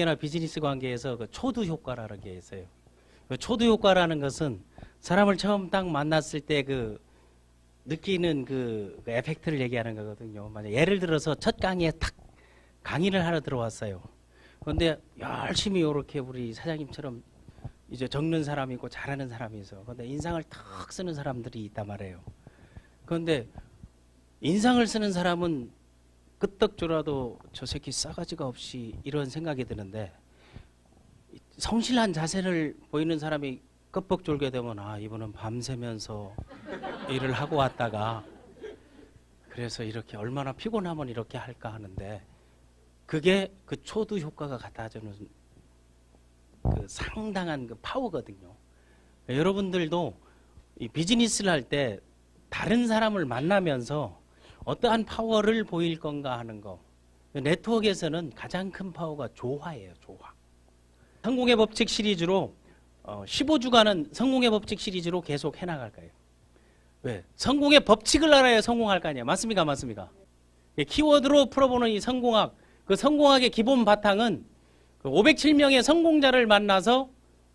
나 비즈니스 관계에서 그 초두 효과라는 게 있어요. 그 초두 효과라는 것은 사람을 처음 딱 만났을 때 그 느끼는 그 에펙트를 얘기하는 거거든요. 만약 예를 들어서 첫 강의에 탁 강의를 하러 들어왔어요. 그런데 열심히 이렇게 우리 사장님처럼 이제 적는 사람이 있고 잘하는 사람이 있어. 그런데 인상을 탁 쓰는 사람들이 있단 말이에요. 그런데 인상을 쓰는 사람은 끄떡조라도 저 새끼 싸가지가 없이 이런 생각이 드는데, 성실한 자세를 보이는 사람이 끄뻑 졸게 되면 아, 이분은 밤새면서 일을 하고 왔다가 그래서 이렇게 얼마나 피곤하면 이렇게 할까 하는데, 그게 그 초두 효과가 갖다주는 그 상당한 그 파워거든요. 여러분들도 이 비즈니스를 할 때 다른 사람을 만나면서 어떠한 파워를 보일 건가 하는 거. 네트워크에서는 가장 큰 파워가 조화예요. 조화. 성공의 법칙 시리즈로 15주간은 성공의 법칙 시리즈로 계속 해나갈 거예요. 왜? 성공의 법칙을 알아야 성공할 거 아니에요. 맞습니까? 맞습니까? 키워드로 풀어보는 이 성공학, 그 성공학의 기본 바탕은 그 507명의 성공자를 만나서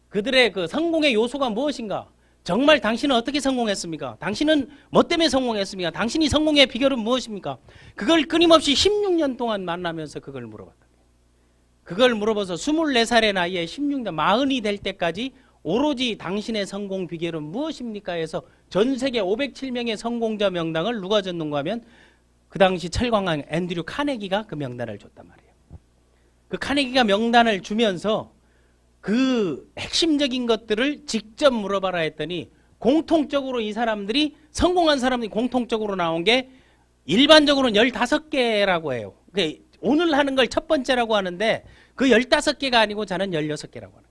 그들의 그 성공의 요소가 무엇인가? 정말 당신은 어떻게 성공했습니까? 당신은 뭐 때문에 성공했습니까? 당신이 성공의 비결은 무엇입니까? 그걸 끊임없이 16년 동안 만나면서 그걸 물어봤다. 그걸 물어봐서 24살의 나이에 16년, 40이 될 때까지 오로지 당신의 성공 비결은 무엇입니까? 해서 전 세계 507명의 성공자 명단을 누가 줬는가 하면 그 당시 철광왕 앤드류 카네기가 그 명단을 줬단 말이에요. 그 카네기가 명단을 주면서 그 핵심적인 것들을 직접 물어봐라 했더니 공통적으로 이 사람들이 성공한 사람들이 공통적으로 나온 게 일반적으로는 15개라고 해요. 오늘 하는 걸 첫 번째라고 하는데 그 15개가 아니고 저는 16개라고 하는 거예요.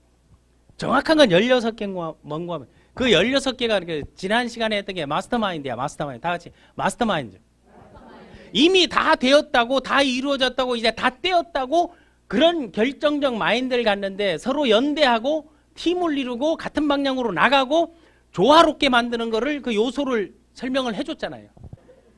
정확한 건 16개인 뭔가 하면 그 16개가 지난 시간에 했던 게 마스터마인드야. 마스터마인드. 다 같이 마스터마인드. 이미 다 되었다고, 다 이루어졌다고, 이제 다 떼었다고 그런 결정적 마인드를 갖는데 서로 연대하고 팀을 이루고 같은 방향으로 나가고 조화롭게 만드는 거를 그 요소를 설명을 해줬잖아요.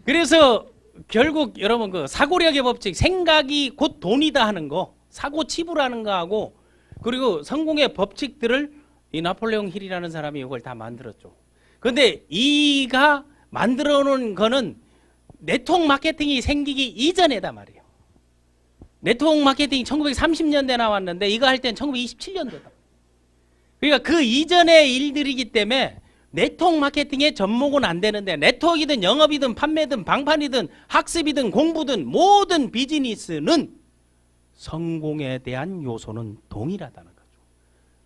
그래서 결국 여러분 그 사고력의 법칙, 생각이 곧 돈이다 하는 거, 사고 치부라는 거하고 그리고 성공의 법칙들을 이 나폴레옹 힐이라는 사람이 이걸 다 만들었죠. 그런데 이가 만들어 놓은 거는 네트워크 마케팅이 생기기 이전에다 말이에요. 네트워크 마케팅이 1930년대 나왔는데 이거 할 때는 1927년도다. 그러니까 그 이전의 일들이기 때문에 네트워크 마케팅의 접목은 안 되는데 네트워크이든 영업이든 판매든 방판이든 학습이든 공부든 모든 비즈니스는 성공에 대한 요소는 동일하다는 거죠.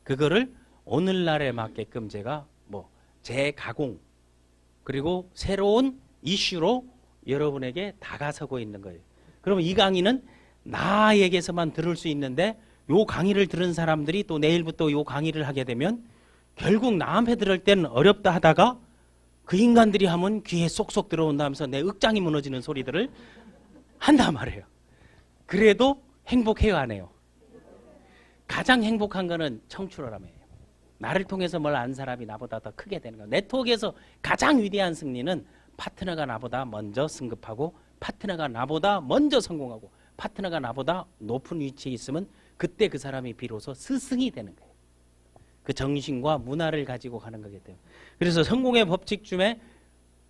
그거를 오늘날에 맞게끔 제가 뭐 재가공 그리고 새로운 이슈로 여러분에게 다가서고 있는 거예요. 그러면 이 강의는 나에게서만 들을 수 있는데 요 강의를 들은 사람들이 또 내일부터 요 강의를 하게 되면 결국 나한테 들을 때는 어렵다 하다가 그 인간들이 하면 귀에 쏙쏙 들어온다면서 내 억장이 무너지는 소리들을 한단 말이에요. 그래도 행복해요, 안 해요? 가장 행복한 거는 청출어람이에요. 나를 통해서 뭘 안 사람이 나보다 더 크게 되는 거예요. 네트워크에서 가장 위대한 승리는 파트너가 나보다 먼저 승급하고 파트너가 나보다 먼저 성공하고 파트너가 나보다 높은 위치에 있으면 그때 그 사람이 비로소 스승이 되는 거예요. 그 정신과 문화를 가지고 가는 거기 때문에. 그래서 성공의 법칙 중에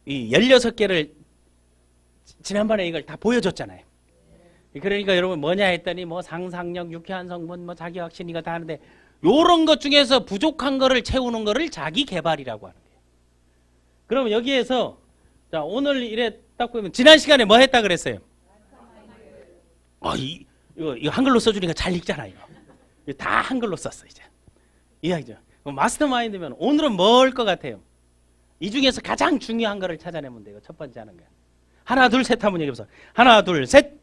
이 16개를 지난번에 이걸 다 보여줬잖아요. 그러니까 여러분 뭐냐 했더니 뭐 상상력, 유쾌한 성분, 뭐 자기 확신 이거 다 하는데 요런 것 중에서 부족한 거를 채우는 거를 자기 개발이라고 하는 거예요. 그럼 여기에서 자 오늘 이래 딱 보면 지난 시간에 뭐 했다 그랬어요? 이거 한글로 써주니까 잘 읽잖아요. 이거 다 한글로 썼어 이제. 이해하죠? 마스터마인드면 오늘은 뭘 것 같아요? 이 중에서 가장 중요한 거를 찾아내면 돼요. 첫 번째 하는 거야. 하나 둘 셋 한번 얘기해보세요. 하나 둘 셋.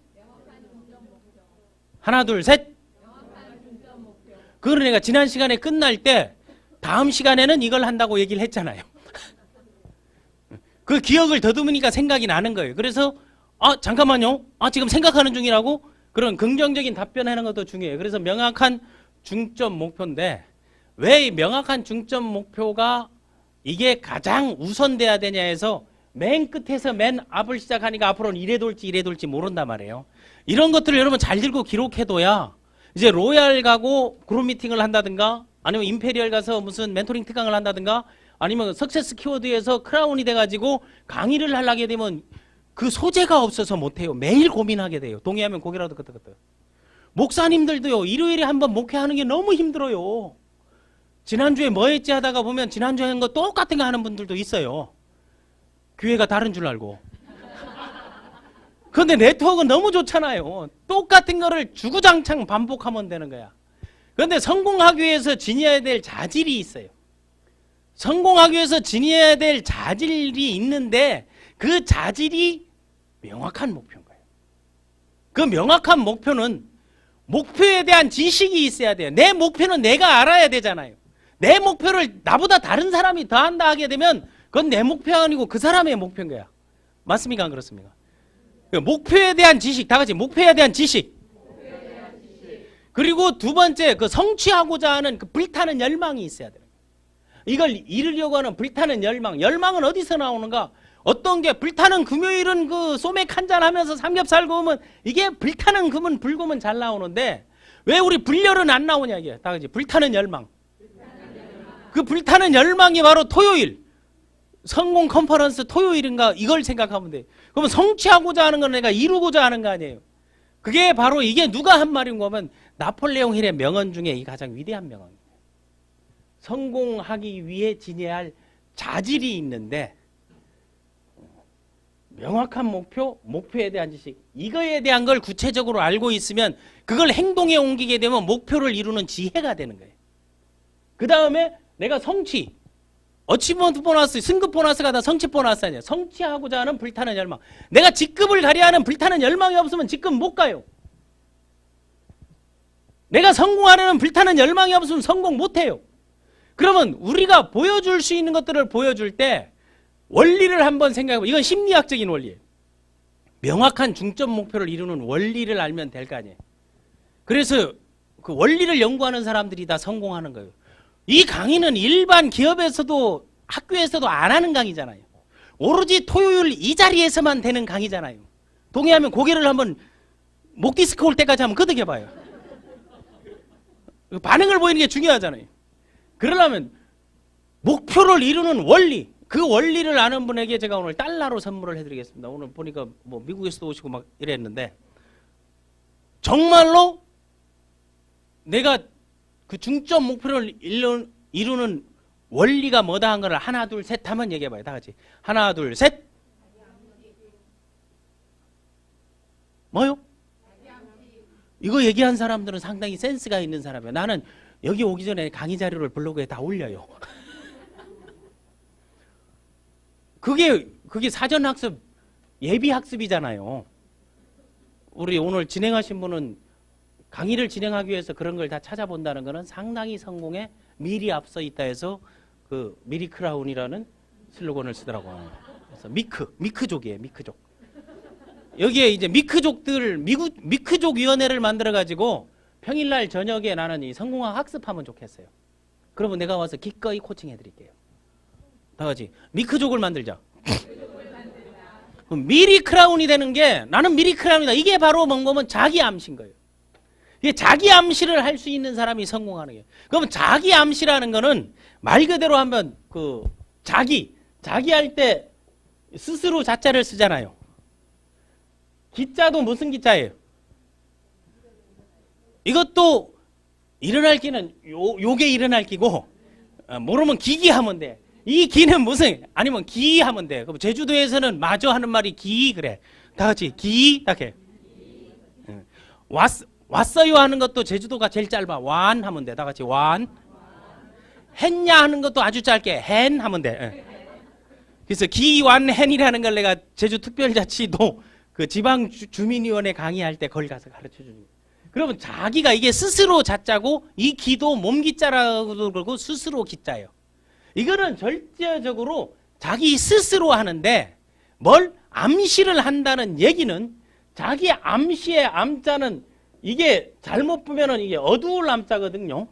하나 둘 셋. 그러니까 지난 시간에 끝날 때 다음 시간에는 이걸 한다고 얘기를 했잖아요. 그 기억을 더듬으니까 생각이 나는 거예요. 그래서 잠깐만요. 지금 생각하는 중이라고 그런 긍정적인 답변하는 것도 중요해요. 그래서 명확한 중점 목표인데 왜 명확한 중점 목표가 이게 가장 우선돼야 되냐 해서 맨 끝에서 맨 앞을 시작하니까 앞으로는 이래 돌지 모른단 말이에요. 이런 것들을 여러분 잘 들고 기록해둬야 이제 로얄 가고 그룹 미팅을 한다든가 아니면 임페리얼 가서 무슨 멘토링 특강을 한다든가 아니면 석세스 키워드에서 크라운이 돼가지고 강의를 하려게 되면 그 소재가 없어서 못해요. 매일 고민하게 돼요. 동의하면 고개라도 끄덕끄덕. 목사님들도요. 일요일에 한번 목회하는 게 너무 힘들어요. 지난주에 뭐 했지 하다가 보면 지난주에 한 거 똑같은 거 하는 분들도 있어요. 교회가 다른 줄 알고. 그런데 네트워크는 너무 좋잖아요. 똑같은 거를 주구장창 반복하면 되는 거야. 그런데 성공하기 위해서 지녀야 될 자질이 있어요. 성공하기 위해서 지녀야 될 자질이 있는데 그 자질이 명확한 목표인 거예요. 그 명확한 목표는 목표에 대한 지식이 있어야 돼요. 내 목표는 내가 알아야 되잖아요. 내 목표를 나보다 다른 사람이 더 한다 하게 되면 그건 내 목표가 아니고 그 사람의 목표인 거야. 맞습니까? 안 그렇습니까? 목표에 대한 지식, 다 같이 목표에 대한 지식. 그리고 두 번째, 그 성취하고자 하는 그 불타는 열망이 있어야 돼요. 이걸 이루려고 하는 불타는 열망. 열망은 어디서 나오는가? 어떤 게 불타는 금요일은 그 소맥 한잔 하면서 삼겹살 구우면 이게 불타는 금은 불구면 잘 나오는데 왜 우리 불열은 안 나오냐 이게. 다 같이 불타는 열망. 그 불타는 열망이 바로 토요일. 성공 컨퍼런스 토요일인가 이걸 생각하면 돼. 그러면 성취하고자 하는 건 내가 이루고자 하는 거 아니에요. 그게 바로 이게 누가 한 말인가 하면 나폴레옹 힐의 명언 중에 이 가장 위대한 명언입니다. 성공하기 위해 지녀야 할 자질이 있는데 명확한 목표, 목표에 대한 지식 이거에 대한 걸 구체적으로 알고 있으면 그걸 행동에 옮기게 되면 목표를 이루는 지혜가 되는 거예요. 그 다음에 내가 성취 어치먼트 보너스, 승급 보너스가 다 성취 보너스 아니야. 성취하고자 하는 불타는 열망. 내가 직급을 가려 하는 불타는 열망이 없으면 직급 못 가요. 내가 성공하려는 불타는 열망이 없으면 성공 못 해요. 그러면 우리가 보여줄 수 있는 것들을 보여줄 때 원리를 한번 생각해보면 이건 심리학적인 원리예요. 명확한 중점 목표를 이루는 원리를 알면 될 거 아니에요. 그래서 그 원리를 연구하는 사람들이 다 성공하는 거예요. 이 강의는 일반 기업에서도 학교에서도 안 하는 강의잖아요. 오로지 토요일 이 자리에서만 되는 강의잖아요. 동의하면 고개를 한번 목 디스크 올 때까지 한번 끄덕여봐요. 반응을 보이는 게 중요하잖아요. 그러려면 목표를 이루는 원리, 그 원리를 아는 분에게 제가 오늘 달러로 선물을 해드리겠습니다. 오늘 보니까 뭐 미국에서도 오시고 막 이랬는데 정말로 내가 그 중점 목표를 이루는 원리가 뭐다 한 거를 하나 둘 셋 하면 얘기해봐요. 다 같이 하나 둘 셋. 뭐요? 이거 얘기한 사람들은 상당히 센스가 있는 사람이에요. 나는 여기 오기 전에 강의 자료를 블로그에 다 올려요. 그게 사전학습 예비학습이잖아요. 우리 오늘 진행하신 분은 강의를 진행하기 위해서 그런 걸 다 찾아본다는 것은 상당히 성공에 미리 앞서 있다 해서 그 미리 크라운이라는 슬로건을 쓰더라고요. 그래서 미크족이에요. 미크족. 여기에 이제 미크족들 미크족 위원회를 만들어 가지고 평일날 저녁에 나는 이 성공학 학습하면 좋겠어요. 그러면 내가 와서 기꺼이 코칭해 드릴게요. 다 같이 미크족을 만들자. 그럼 미리 크라운이 되는 게 나는 미리 크라운이다. 이게 바로 뭔 거면 자기 암시인 거예요. 이게 자기 암시를 할 수 있는 사람이 성공하는 거예요. 그러면 자기 암시라는 거는 말 그대로 하면 그 자기 할 때 스스로 자자를 쓰잖아요. 기자도 무슨 기자예요? 이것도 일어날 기는 요게 일어날 기고 모르면 기기하면 돼. 이 기는 무슨 아니면 기하면 돼. 그럼 제주도에서는 마저 하는 말이 기 그래. 다 같이 기 딱 해. 왔어요 하는 것도 제주도가 제일 짧아. 완 하면 돼. 다 같이 완. 했냐 하는 것도 아주 짧게 헨 하면 돼. 그래서 기완헨이라는 걸 내가 제주특별자치도 그 지방 주민위원회 강의할 때 거기 가서 가르쳐 주는 거예요. 그러면 자기가 이게 스스로 자자고 이 기도 몸기자라고 그러고 스스로 기자예요. 이거는 절대적으로 자기 스스로 하는데 뭘 암시를 한다는 얘기는 자기 암시의 암자는 이게 잘못 보면은 이게 어두울 암자거든요.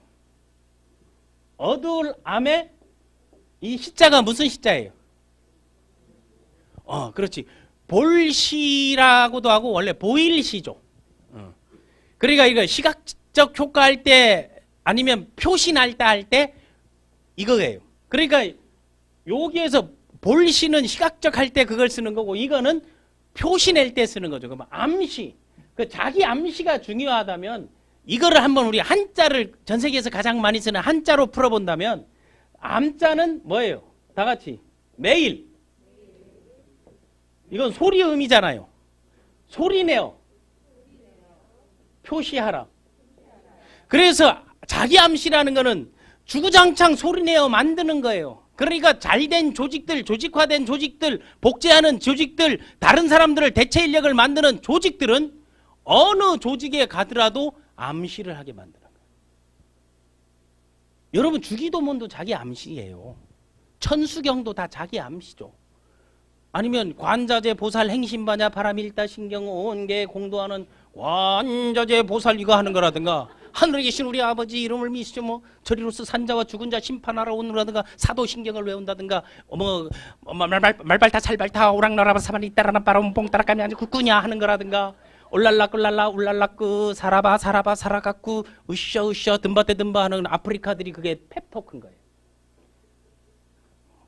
어두울 암에 이 시자가 무슨 시자예요? 그렇지. 볼시라고도 하고 원래 보일시죠. 그러니까 이거 시각적 효과할 때 아니면 표시날 때 할 때 이거예요. 그러니까 여기에서 볼시는 시각적 할 때 그걸 쓰는 거고 이거는 표시낼 때 쓰는 거죠. 그럼 암시, 그 자기 암시가 중요하다면 이거를 한번 우리 한자를 전 세계에서 가장 많이 쓰는 한자로 풀어본다면 암자는 뭐예요? 다 같이 매일. 이건 소리 음이잖아요. 소리내어. 표시하라. 그래서 자기 암시라는 거는 주구장창 소리내어 만드는 거예요. 그러니까 잘된 조직들, 조직화된 조직들, 복제하는 조직들, 다른 사람들을 대체 인력을 만드는 조직들은 어느 조직에 가더라도 암시를 하게 만드는 거예요. 여러분 주기도문도 자기 암시예요. 천수경도 다 자기 암시죠. 아니면 관자재 보살 행신반야 바람일다 신경 온계 공도하는 관자재 보살 이거 하는 거라든가 하늘에 계신 우리 아버지 이름을 미시죠 뭐 저리로서 산자와 죽은 자 심판하러 오느라든가 사도신경을 외운다든가 말발타 살발타 오락나라바 사바니 따라나 빠라운 뽕따라까미 아주 굿구냐 하는 거라든가 올랄라 꿀랄라 울랄라끄 사라바 사라바 사라가꾸 으쌰 으쌰 든바떼 든바 하는 아프리카들이 그게 펩토크인 거예요.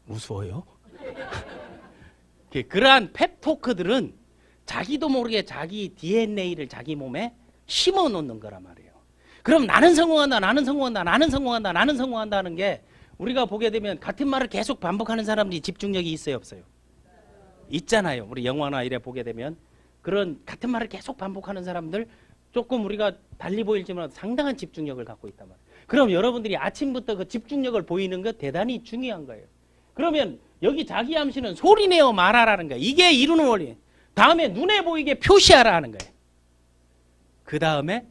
무서워요? 그러한 펩토크들은 자기도 모르게 자기 DNA를 자기 몸에 심어 놓는 거란 말이에요. 그럼 나는 성공한다, 나는 성공한다, 나는 성공한다, 나는 성공한다 하는 게 우리가 보게 되면 같은 말을 계속 반복하는 사람들이 집중력이 있어요, 없어요? 있잖아요. 우리 영화나 이래 보게 되면 그런 같은 말을 계속 반복하는 사람들 조금 우리가 달리 보일지만 상당한 집중력을 갖고 있단 말이에요. 그럼 여러분들이 아침부터 그 집중력을 보이는 거 대단히 중요한 거예요. 그러면 여기 자기 암시는 소리내어 말하라는 거예요. 이게 이루는 원리. 다음에 눈에 보이게 표시하라 하는 거예요. 그 다음에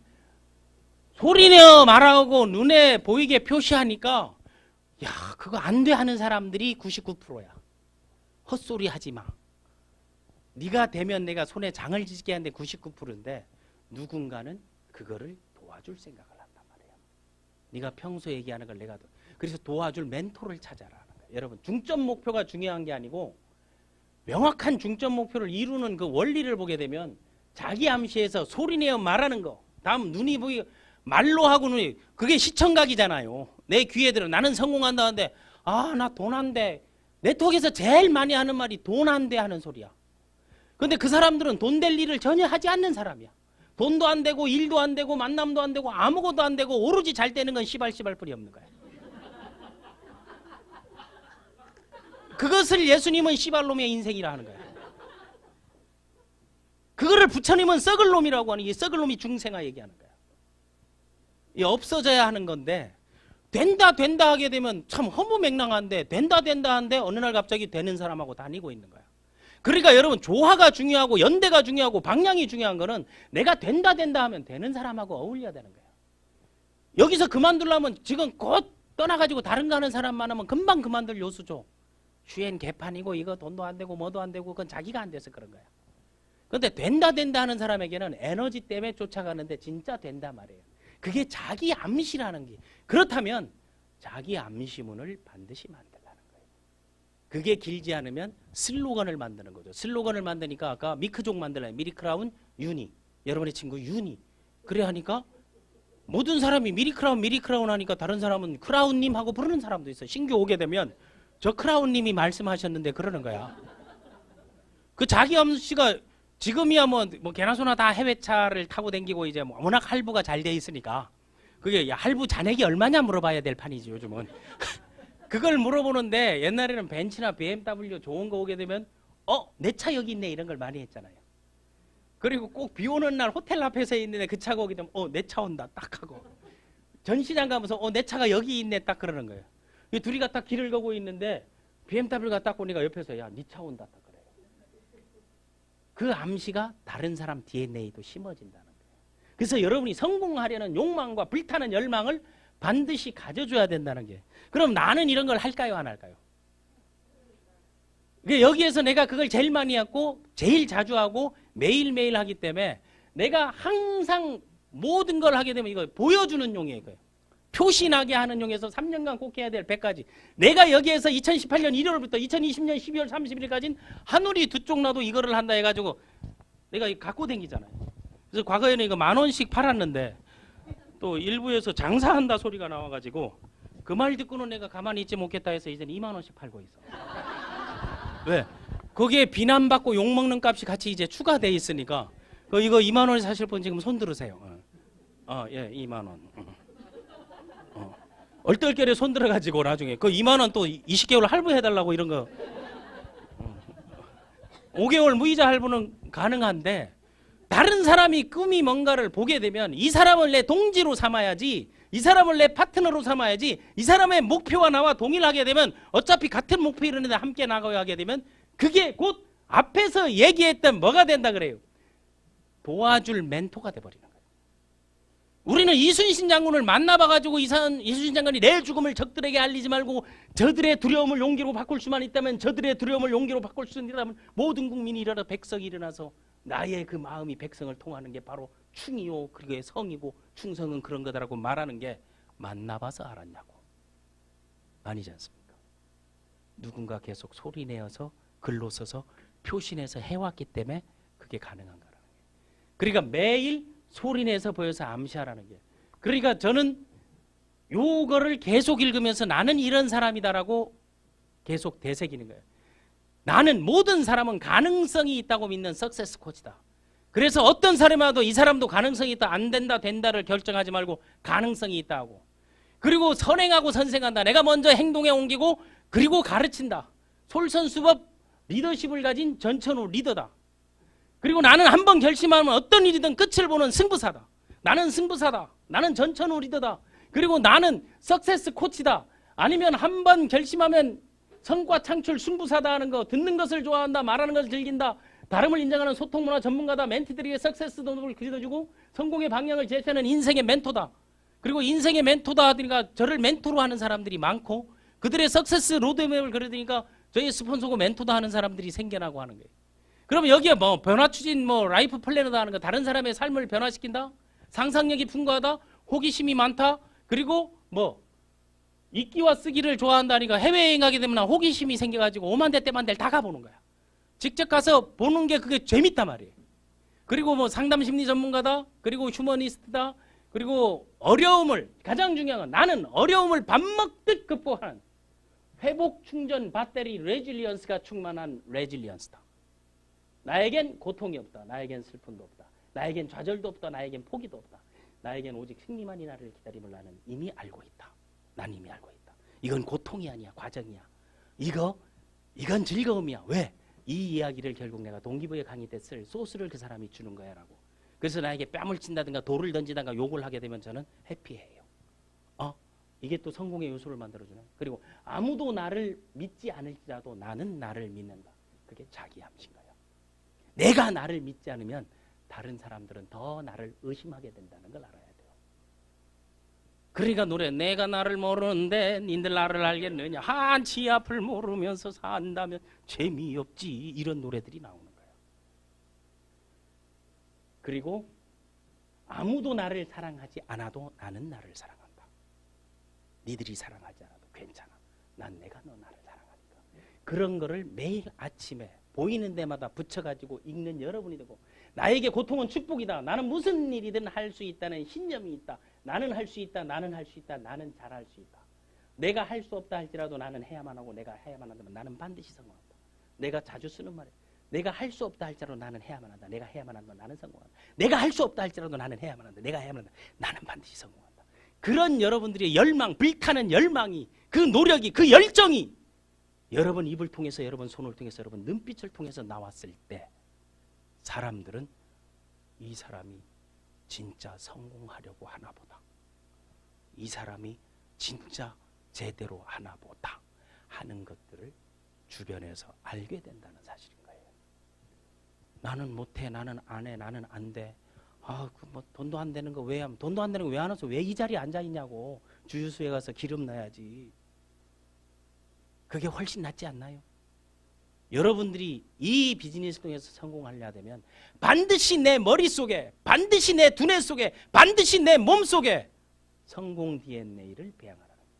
소리내어 말하고 눈에 보이게 표시하니까 야 그거 안 돼 하는 사람들이 99%야. 헛소리 하지 마. 네가 되면 내가 손에 장을 지게 하는데 99%인데 누군가는 그거를 도와줄 생각을 한단 말이에요. 네가 평소 얘기하는 걸 내가 그래서 도와줄 멘토를 찾아라 하는 거예요. 여러분 중점 목표가 중요한 게 아니고 명확한 중점 목표를 이루는 그 원리를 보게 되면 자기 암시에서 소리내어 말하는 거 다음 눈이 보이 말로 하고 눈이 그게 시청각이잖아요. 내 귀에 들어 나는 성공한다는데 아 나 돈 안 돼. 네트워크에서 제일 많이 하는 말이 돈 안 돼 하는 소리야. 근데 그 사람들은 돈 될 일을 전혀 하지 않는 사람이야. 돈도 안 되고 일도 안 되고 만남도 안 되고 아무것도 안 되고 오로지 잘 되는 건 씨발 뿐이 없는 거야. 그것을 예수님은 씨발놈의 인생이라 하는 거야. 그거를 부처님은 썩을 놈이라고 하는 게 썩을 놈이 중생아 얘기하는 거야. 이 없어져야 하는 건데 된다 하게 되면 참 허무맹랑한데 된다 한데 어느 날 갑자기 되는 사람하고 다니고 있는 거야. 그러니까 여러분 조화가 중요하고 연대가 중요하고 방향이 중요한 거는 내가 된다 하면 되는 사람하고 어울려야 되는 거야. 여기서 그만두려면 지금 곧 떠나가지고 다른 거 하는 사람 많으면 금방 그만둘 요소죠. 슈엔 개판이고 이거 돈도 안 되고 뭐도 안 되고 그건 자기가 안 돼서 그런 거야. 그런데 된다 하는 사람에게는 에너지 때문에 쫓아가는데 진짜 된다 말이에요. 그게 자기 암시라는 게 그렇다면 자기 암시문을 반드시 만들라는 거예요. 그게 길지 않으면 슬로건을 만드는 거죠. 슬로건을 만드니까 아까 미크족 만들라요. 미리크라운 유니. 여러분의 친구 유니. 그래 하니까 모든 사람이 미리크라운 하니까 다른 사람은 크라운님 하고 부르는 사람도 있어요. 신규 오게 되면 저 크라운님이 말씀하셨는데 그러는 거야. 그 자기 암시가 지금이야 뭐 개나 소나 다 해외차를 타고 다니고 이제 뭐 워낙 할부가 잘 돼 있으니까 그게 할부 잔액이 얼마냐 물어봐야 될 판이지 요즘은. 그걸 물어보는데 옛날에는 벤츠나 BMW 좋은 거 오게 되면 내 차 여기 있네 이런 걸 많이 했잖아요. 그리고 꼭 비 오는 날 호텔 앞에서 있는데 그 차가 오게 되면 내 차 온다 딱 하고 전시장 가면서 내 차가 여기 있네 딱 그러는 거예요. 둘이 갖다 길을 가고 있는데 BMW가 딱 오니까 옆에서 야 네 차 온다 딱 그래요. 그 암시가 다른 사람 DNA도 심어진다는 거예요. 그래서 여러분이 성공하려는 욕망과 불타는 열망을 반드시 가져줘야 된다는 게. 그럼 나는 이런 걸 할까요 안 할까요? 여기에서 내가 그걸 제일 많이 했고 제일 자주 하고 매일매일 하기 때문에 내가 항상 모든 걸 하게 되면 이거 보여주는 용이에요. 표시나게 하는 용에서 3년간 꼭 해야 될 100가지. 내가 여기에서 2018년 1월부터 2020년 12월 31일까지는 하늘이 두 쪽 나도 이거를 한다 해가지고 내가 갖고 댕기잖아요. 그래서 과거에는 이거 10,000원씩 팔았는데 또 일부에서 장사한다 소리가 나와가지고 그 말 듣고는 내가 가만히 있지 못겠다 해서 이제는 2만 원씩 팔고 있어. 왜? 거기에 비난받고 욕먹는 값이 같이 이제 추가돼 있으니까 이거 2만 원에 사실 분 지금 손 들으세요. 예, 2만 원. 얼떨결에 손 들어가지고 나중에 그 2만 원 또 20개월 할부해달라고 이런 거 5개월 무이자 할부는 가능한데 다른 사람이 꿈이 뭔가를 보게 되면 이 사람을 내 동지로 삼아야지, 이 사람을 내 파트너로 삼아야지, 이 사람의 목표와 나와 동일하게 되면 어차피 같은 목표 이런데 함께 나가게 되면 그게 곧 앞에서 얘기했던 뭐가 된다 그래요? 도와줄 멘토가 돼버리는 거예요. 우리는 이순신 장군을 만나봐가지고 이순신 장군이 내 죽음을 적들에게 알리지 말고 저들의 두려움을 용기로 바꿀 수만 있다면, 저들의 두려움을 용기로 바꿀 수 있다면 모든 국민이 일어나 백성이 일어나서 나의 그 마음이 백성을 통하는 게 바로 충이요 그게 성이고 충성은 그런 거다라고 말하는 게 만나봐서 알았냐고. 아니지 않습니까? 누군가 계속 소리내어서 글로 써서 표신해서 해왔기 때문에 그게 가능한 거라는 거예요. 그러니까 매일 소리내서 보여서 암시하라는 게. 그러니까 저는 요거를 계속 읽으면서 나는 이런 사람이다라고 계속 되새기는 거예요. 나는 모든 사람은 가능성이 있다고 믿는 석세스 코치다. 그래서 어떤 사람이 와도 이 사람도 가능성이 있다, 안 된다, 된다를 결정하지 말고 가능성이 있다고. 그리고 선행하고 선생한다. 내가 먼저 행동에 옮기고 그리고 가르친다. 솔선수범 리더십을 가진 전천후 리더다. 그리고 나는 한번 결심하면 어떤 일이든 끝을 보는 승부사다. 나는 승부사다. 나는 전천후 리더다. 그리고 나는 석세스 코치다. 아니면 한번 결심하면 성과 창출 승부사다 하는 거, 듣는 것을 좋아한다, 말하는 것을 즐긴다, 다름을 인정하는 소통문화 전문가다, 멘티들에게 석세스 도움을 그려주고 성공의 방향을 제시하는 인생의 멘토다. 그리고 인생의 멘토다 하니까 저를 멘토로 하는 사람들이 많고 그들의 석세스 로드맵을 그려드니까 저희 스폰서고 멘토다 하는 사람들이 생겨나고 하는 거예요. 그럼 여기에 뭐 변화 추진, 뭐 라이프 플래너다 하는 거, 다른 사람의 삶을 변화시킨다, 상상력이 풍부하다, 호기심이 많다, 그리고 뭐 읽기와 쓰기를 좋아한다니까 해외여행하게 되면 호기심이 생겨가지고 오만대 때만대 다 가보는 거야. 직접 가서 보는 게 그게 재밌단 말이에요. 그리고 뭐 상담심리 전문가다, 그리고 휴머니스트다, 그리고 어려움을, 가장 중요한 건 나는 어려움을 밥 먹듯 극복하는 회복 충전 배터리 레질리언스가 충만한 레질리언스다. 나에겐 고통이 없다. 나에겐 슬픔도 없다. 나에겐 좌절도 없다. 나에겐 포기도 없다. 나에겐 오직 승리만이 나를 기다림을 나는 이미 알고 있다. 난 이미 알고 있다. 이건 고통이 아니야. 과정이야. 이건 즐거움이야. 왜? 이 이야기를 결국 내가 동기부여 강의 때 쓸 소스를 그 사람이 주는 거야 라고. 그래서 나에게 뺨을 친다든가 돌을 던지다가 욕을 하게 되면 저는 해피해요. 이게 또 성공의 요소를 만들어주네. 그리고 아무도 나를 믿지 않을지라도 나는 나를 믿는다. 그게 자기 암신 거야. 내가 나를 믿지 않으면 다른 사람들은 더 나를 의심하게 된다는 걸 알아야 돼요. 그러니까 노래, 내가 나를 모르는데 니들 나를 알겠느냐, 한치 앞을 모르면서 산다면 재미없지, 이런 노래들이 나오는 거예요. 그리고 아무도 나를 사랑하지 않아도 나는 나를 사랑한다. 니들이 사랑하지 않아도 괜찮아. 난 내가 너 나를 사랑하니까. 그런 거를 매일 아침에 보이는 데마다 붙여가지고 읽는 여러분이 되고, 나에게 고통은 축복이다. 나는 무슨 일이든 할 수 있다는 신념이 있다. 나는 할 수 있다. 나는 할 수 있다. 나는 잘할 수 있다. 내가 할 수 없다 할지라도 나는 해야만 하고, 내가 해야만 한다면 나는 반드시 성공한다. 내가 자주 쓰는 말이에요. 내가 할 수 없다 할지라도 나는 해야만 한다. 내가 해야만 한다면 나는 성공한다. 내가 할 수 없다 할지라도 나는 해야만 한다. 내가 해야만 한다. 나는 반드시 성공한다. 그런 여러분들의 열망, 불타는 열망이, 그 노력이, 그 열정이 여러분 입을 통해서, 여러분 손을 통해서, 여러분 눈빛을 통해서 나왔을 때 사람들은 이 사람이 진짜 성공하려고 하나 보다, 이 사람이 진짜 제대로 하나 보다 하는 것들을 주변에서 알게 된다는 사실인 거예요. 나는 못해, 나는 안 해, 나는 안 돼. 뭐 돈도 안 되는 거 왜 하면, 돈도 안 되는 거 왜 안 와서 왜 이 자리에 앉아 있냐고. 주유소에 가서 기름 넣어야지. 그게 훨씬 낫지 않나요? 여러분들이 이 비즈니스 통해서 성공하려 되면 반드시 내 머릿속에, 반드시 내 두뇌 속에, 반드시 내 몸속에 성공 DNA를 배양하라는 거예요.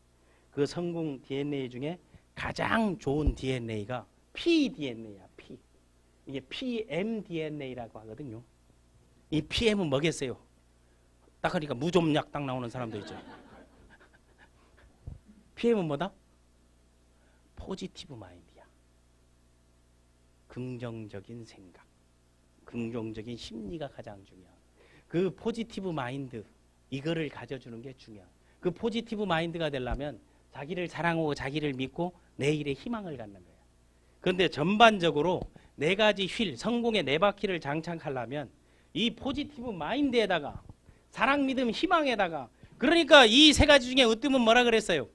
그 성공 DNA 중에 가장 좋은 DNA가 pDNA야. P. 이게 PMDNA라고 하거든요. 이 PM은 뭐겠어요? 딱 하니까 무좀약 딱 나오는 사람도 있죠. PM은 뭐다? 포지티브 마인드야. 긍정적인 생각, 긍정적인 심리가 가장 중요한. 그 포지티브 마인드, 이거를 가져주는 게 중요한. 그 포지티브 마인드가 되려면 자기를 사랑하고 자기를 믿고 내일의 희망을 갖는 거야. 그런데 전반적으로 네 가지 휠, 성공의 네 바퀴를 장착하려면 이 포지티브 마인드에다가 사랑, 믿음, 희망에다가, 그러니까 이 세 가지 중에 으뜸은 뭐라 그랬어요?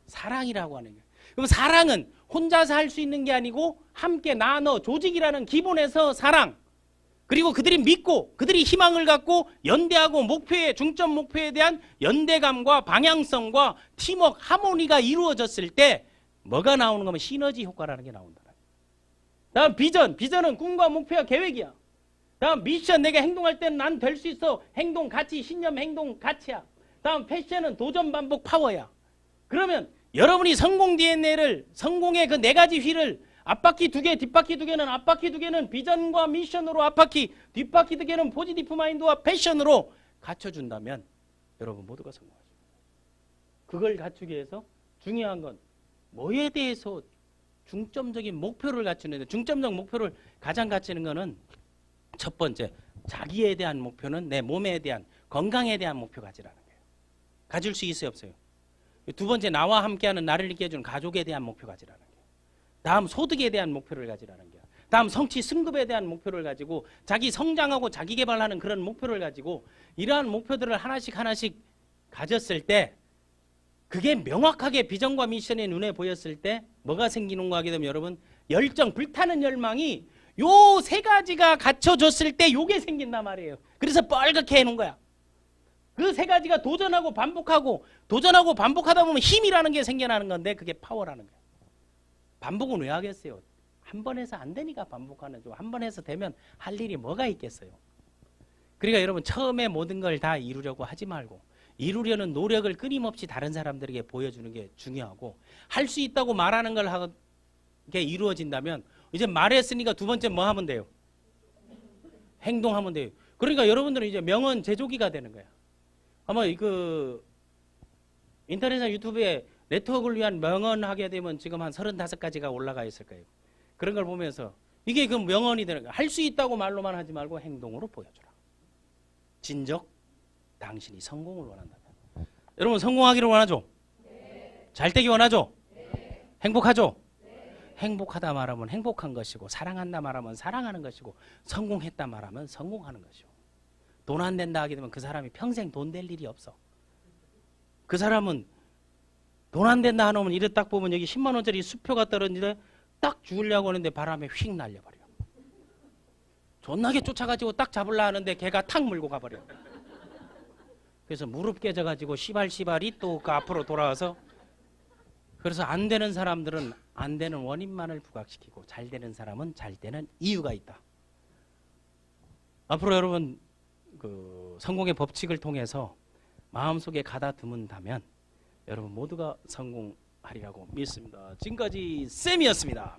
사랑이라고 하는 거예요. 그럼 사랑은 혼자서 할 수 있는 게 아니고 함께 나눠, 조직이라는 기본에서 사랑, 그리고 그들이 믿고 그들이 희망을 갖고 연대하고 목표에, 중점 목표에 대한 연대감과 방향성과 팀워크, 하모니가 이루어졌을 때 뭐가 나오는 거면 시너지 효과라는 게 나온다. 다음 비전, 비전은 꿈과 목표와 계획이야. 다음 미션, 내가 행동할 때는 난 될 수 있어. 행동 가치, 신념, 행동 가치야. 다음 패션은 도전, 반복, 파워야. 그러면 여러분이 성공 DNA를, 성공의 그 네 가지 휠을 앞바퀴 2개, 뒷바퀴 2개는, 앞바퀴 2개는 비전과 미션으로, 앞바퀴, 뒷바퀴 2개는 포지티브 마인드와 패션으로 갖춰준다면 여러분 모두가 성공하죠. 그걸 갖추기 위해서 중요한 건 뭐에 대해서 중점적인 목표를 갖추는데, 중점적 목표를 가장 갖추는 거는 첫 번째, 자기에 대한 목표는 내 몸에 대한, 건강에 대한 목표 가지라는 거예요. 가질 수 있어요, 없어요? 두 번째, 나와 함께하는, 나를 있게 해주는 가족에 대한 목표 가지라는 거예요. 다음, 소득에 대한 목표를 가지라는 거예요. 다음, 성취, 승급에 대한 목표를 가지고 자기 성장하고 자기 개발하는 그런 목표를 가지고 이러한 목표들을 하나씩 하나씩 가졌을 때, 그게 명확하게 비전과 미션의 눈에 보였을 때 뭐가 생기는가 하게 되면 여러분, 열정, 불타는 열망이 요 세 가지가 갖춰졌을 때 요게 생긴단 말이에요. 그래서 빨갛게 해놓은 거야. 그 세 가지가 도전하고 반복하고, 도전하고 반복하다 보면 힘이라는 게 생겨나는 건데 그게 파워라는 거야. 반복은 왜 하겠어요? 한 번 해서 안 되니까 반복하는 거. 한 번 해서 되면 할 일이 뭐가 있겠어요? 그러니까 여러분, 처음에 모든 걸 다 이루려고 하지 말고 이루려는 노력을 끊임없이 다른 사람들에게 보여주는 게 중요하고, 할 수 있다고 말하는 걸 하게 이루어진다면 이제 말했으니까 두 번째 뭐 하면 돼요? 행동하면 돼요. 그러니까 여러분들은 이제 명언 제조기가 되는 거야. 아마 그 인터넷이나 유튜브에 네트워크를 위한 명언 하게 되면 지금 한 35가지가 올라가 있을 거예요. 그런 걸 보면서 이게 그 명언이 되는 거야. 할 수 있다고 말로만 하지 말고 행동으로 보여주라. 진정 당신이 성공을 원한다면. 여러분, 성공하기를 원하죠? 네. 잘 되기 원하죠? 네. 행복하죠? 네. 행복하다 말하면 행복한 것이고, 사랑한다 말하면 사랑하는 것이고, 성공했다 말하면 성공하는 것이고. 돈 안 된다 하게 되면 그 사람이 평생 돈 될 일이 없어. 그 사람은 돈 안 된다 하면 이래 딱 보면 여기 10만 원짜리 수표가 떨어지는데 딱 죽으려고 하는데 바람에 휙 날려버려. 존나게 쫓아가지고 딱 잡으려 하는데 걔가 탁 물고 가버려. 그래서 무릎 깨져가지고 시발이 또 그 앞으로 돌아와서, 그래서 안 되는 사람들은 안 되는 원인만을 부각시키고 잘 되는 사람은 잘 되는 이유가 있다. 앞으로 여러분 그 성공의 법칙을 통해서 마음속에 가다듬은다면 여러분 모두가 성공하리라고 믿습니다. 지금까지 쌤이었습니다.